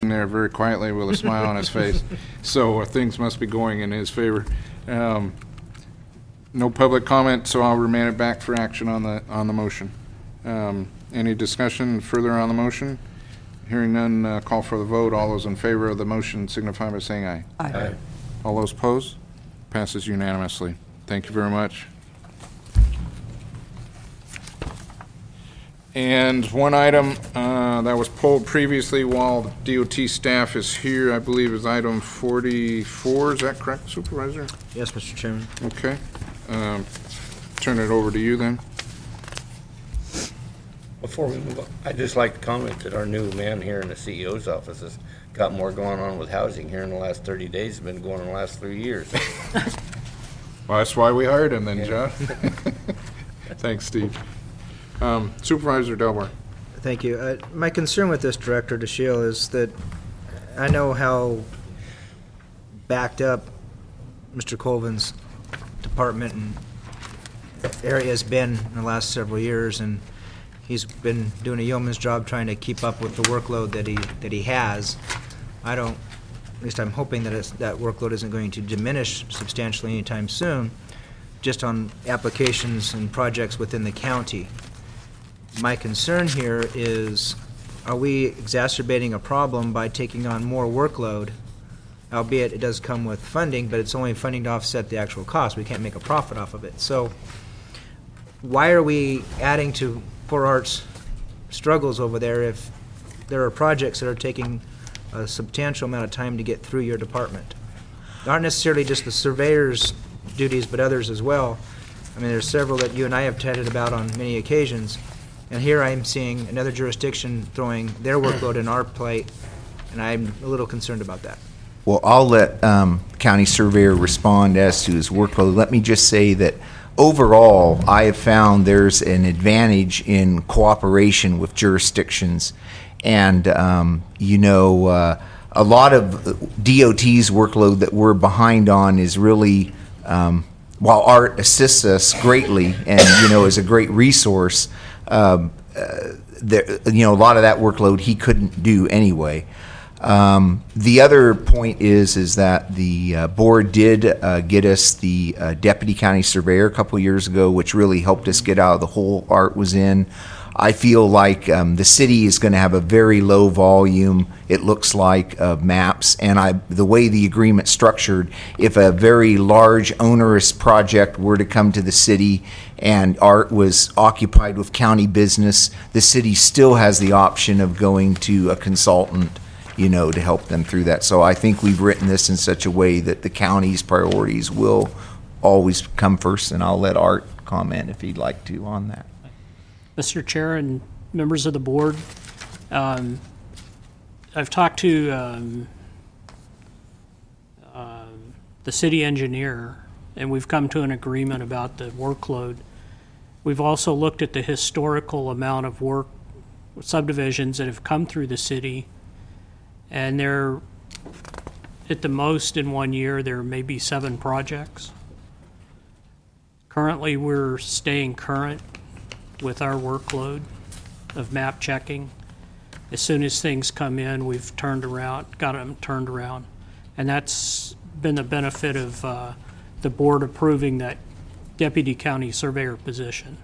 there very quietly with a smile on his face. So things must be going in his favor. No public comment, so I'll remand it back for action on the motion. Any discussion further on the motion? Hearing none, call for the vote. All those in favor of the motion signify by saying aye. Aye. All those opposed? Passes unanimously. Thank you very much. And one item that was pulled previously while DOT staff is here, I believe, is item 44. Is that correct, Supervisor? Yes, Mr. Chairman. Okay. Turn it over to you then. Before we move on, I'd just like to comment that our new man here in the CEO's office has got more going on with housing here in the last 30 days than been going on in the last 3 years. Well, that's why we hired him then, yeah. John. Thanks, Steve. Supervisor Delbar. Thank you. My concern with this, Director DeShiel, is that I know how backed up Mr. Colvin's department and area has been in the last several years, and he's been doing a yeoman's job trying to keep up with the workload that he has. At least I'm hoping that that workload isn't going to diminish substantially anytime soon, just on applications and projects within the county. My concern here is, are we exacerbating a problem by taking on more workload, albeit it does come with funding, but it's only funding to offset the actual cost. We can't make a profit off of it. So why are we adding to Poor Art's struggles over there if there are projects that are taking a substantial amount of time to get through your department? Not necessarily just the surveyor's duties, but others as well. I mean, there's several that you and I have chatted about on many occasions. And here I'm seeing another jurisdiction throwing their workload in our plate, and I'm a little concerned about that. Well, I'll let County Surveyor respond as to his workload. Let me just say that overall, I have found there's an advantage in cooperation with jurisdictions. And, you know, a lot of DOT's workload that we're behind on is really, while Art assists us greatly and, you know, is a great resource, there, you know, a lot of that workload he couldn't do anyway. The other point is that the board did get us the deputy county surveyor a couple years ago, which really helped us get out of the hole Art was in. I feel like the city is going to have a very low volume, it looks like, of maps, and the way the agreement's structured, if a very large onerous project were to come to the city and Art was occupied with county business, the city still has the option of going to a consultant, you know, to help them through that. So I think we've written this in such a way that the county's priorities will always come first, and I'll let Art comment if he'd like to on that. Mr. Chair and members of the board, I've talked to the city engineer, and we've come to an agreement about the workload. We've also looked at the historical amount of work, subdivisions that have come through the city, and they're, at the most in 1 year, there may be 7 projects. Currently, we're staying current with our workload of map checking. As soon as things come in, we've got them turned around. And that's been the benefit of the board approving that deputy county surveyor position.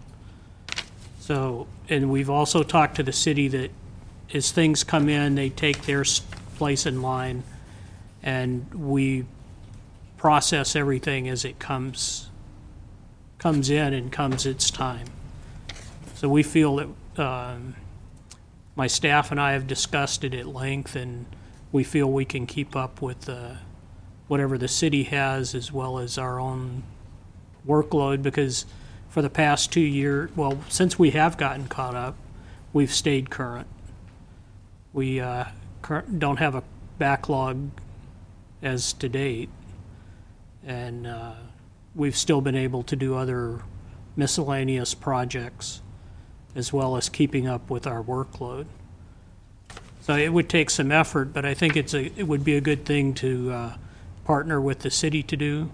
So, and we've also talked to the city that as things come in, they take their place in line, and we process everything as it comes in and comes its time. So we feel that my staff and I have discussed it at length, and we feel we can keep up with whatever the city has as well as our own workload, because for the past 2 years, well, since we have gotten caught up, we've stayed current. We don't have a backlog as to date, and we've still been able to do other miscellaneous projects as well as keeping up with our workload. So it would take some effort, but I think it would be a good thing to partner with the city to do.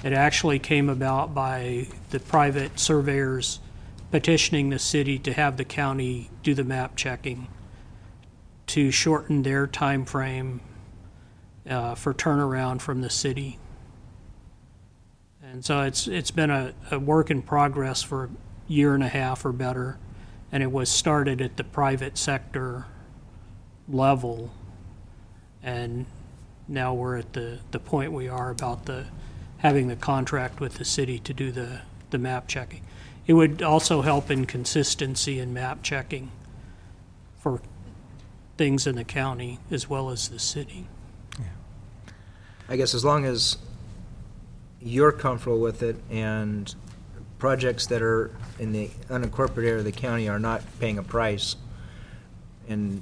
It actually came about by the private surveyors petitioning the city to have the county do the map checking to shorten their time frame for turnaround from the city. And so it's been a work in progress for a year and a half or better, and it was started at the private sector level, and now we're at the point we are about having the contract with the city to do the map checking. It would also help in consistency in map checking for things in the county as well as the city. I guess as long as you're comfortable with it and projects that are in the unincorporated area of the county are not paying a price and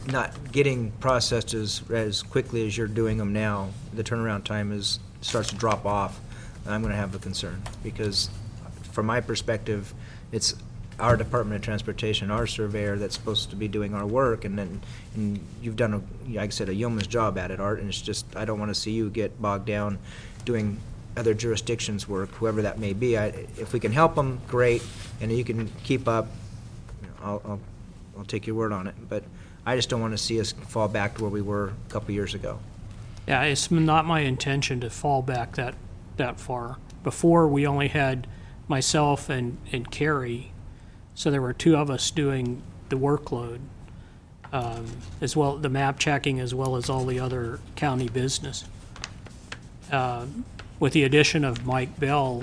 not getting processed as quickly as you're doing them now, the turnaround time starts to drop off, I'm going to have a concern. Because from my perspective, it's our Department of Transportation, our surveyor that's supposed to be doing our work, and you've done, like I said, a yeoman's job at it, Art, and it's just, I don't want to see you get bogged down doing other jurisdictions' work, whoever that may be. If we can help them, great, and you can keep up, I'll take your word on it. But I just don't want to see us fall back to where we were a couple years ago. Yeah, it's not my intention to fall back that far. Before, we only had myself and Carrie, so there were two of us doing the workload, as well, the map checking as well as all the other county business. With the addition of Mike Bell,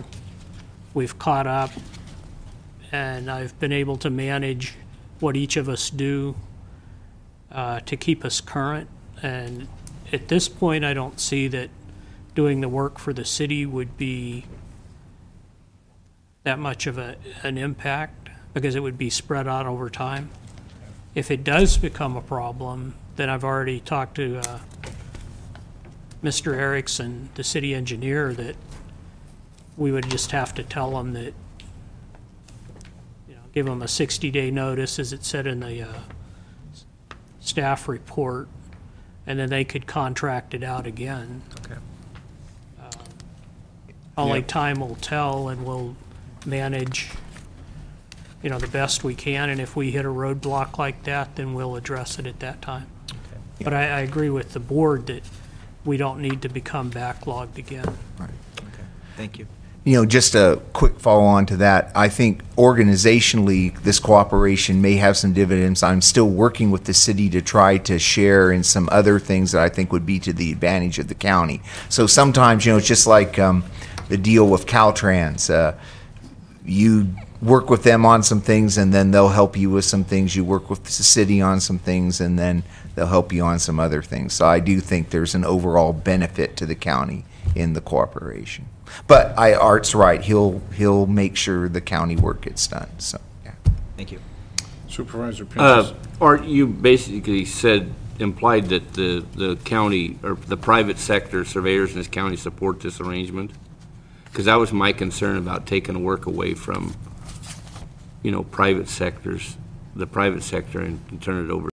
we've caught up, and I've been able to manage what each of us do to keep us current. And at this point, I don't see that doing the work for the city would be that much of an impact, because it would be spread out over time. If it does become a problem, then I've already talked to Mr. Erickson, the city engineer, that we would just have to tell them that, give them a 60-day notice, as it said in the staff report, and then they could contract it out again. Okay. Only time will tell, and we'll manage, the best we can, and if we hit a roadblock like that, then we'll address it at that time. Okay. But I agree with the board that we don't need to become backlogged again. Right. Okay. Thank you. Just a quick follow-on to that, I think organizationally, this cooperation may have some dividends. I'm still working with the city to try to share in some other things that I think would be to the advantage of the county. So sometimes, it's just like the deal with Caltrans. You work with them on some things, and then they'll help you with some things. You work with the city on some things, and then they'll help you on some other things. So I do think there's an overall benefit to the county in the cooperation. But Art's right. He'll make sure the county work gets done. So yeah. Thank you. Supervisor Pinchas. Art, you basically implied that the county or the private sector surveyors in this county support this arrangement, because that was my concern about taking work away from, the private sector, and turn it over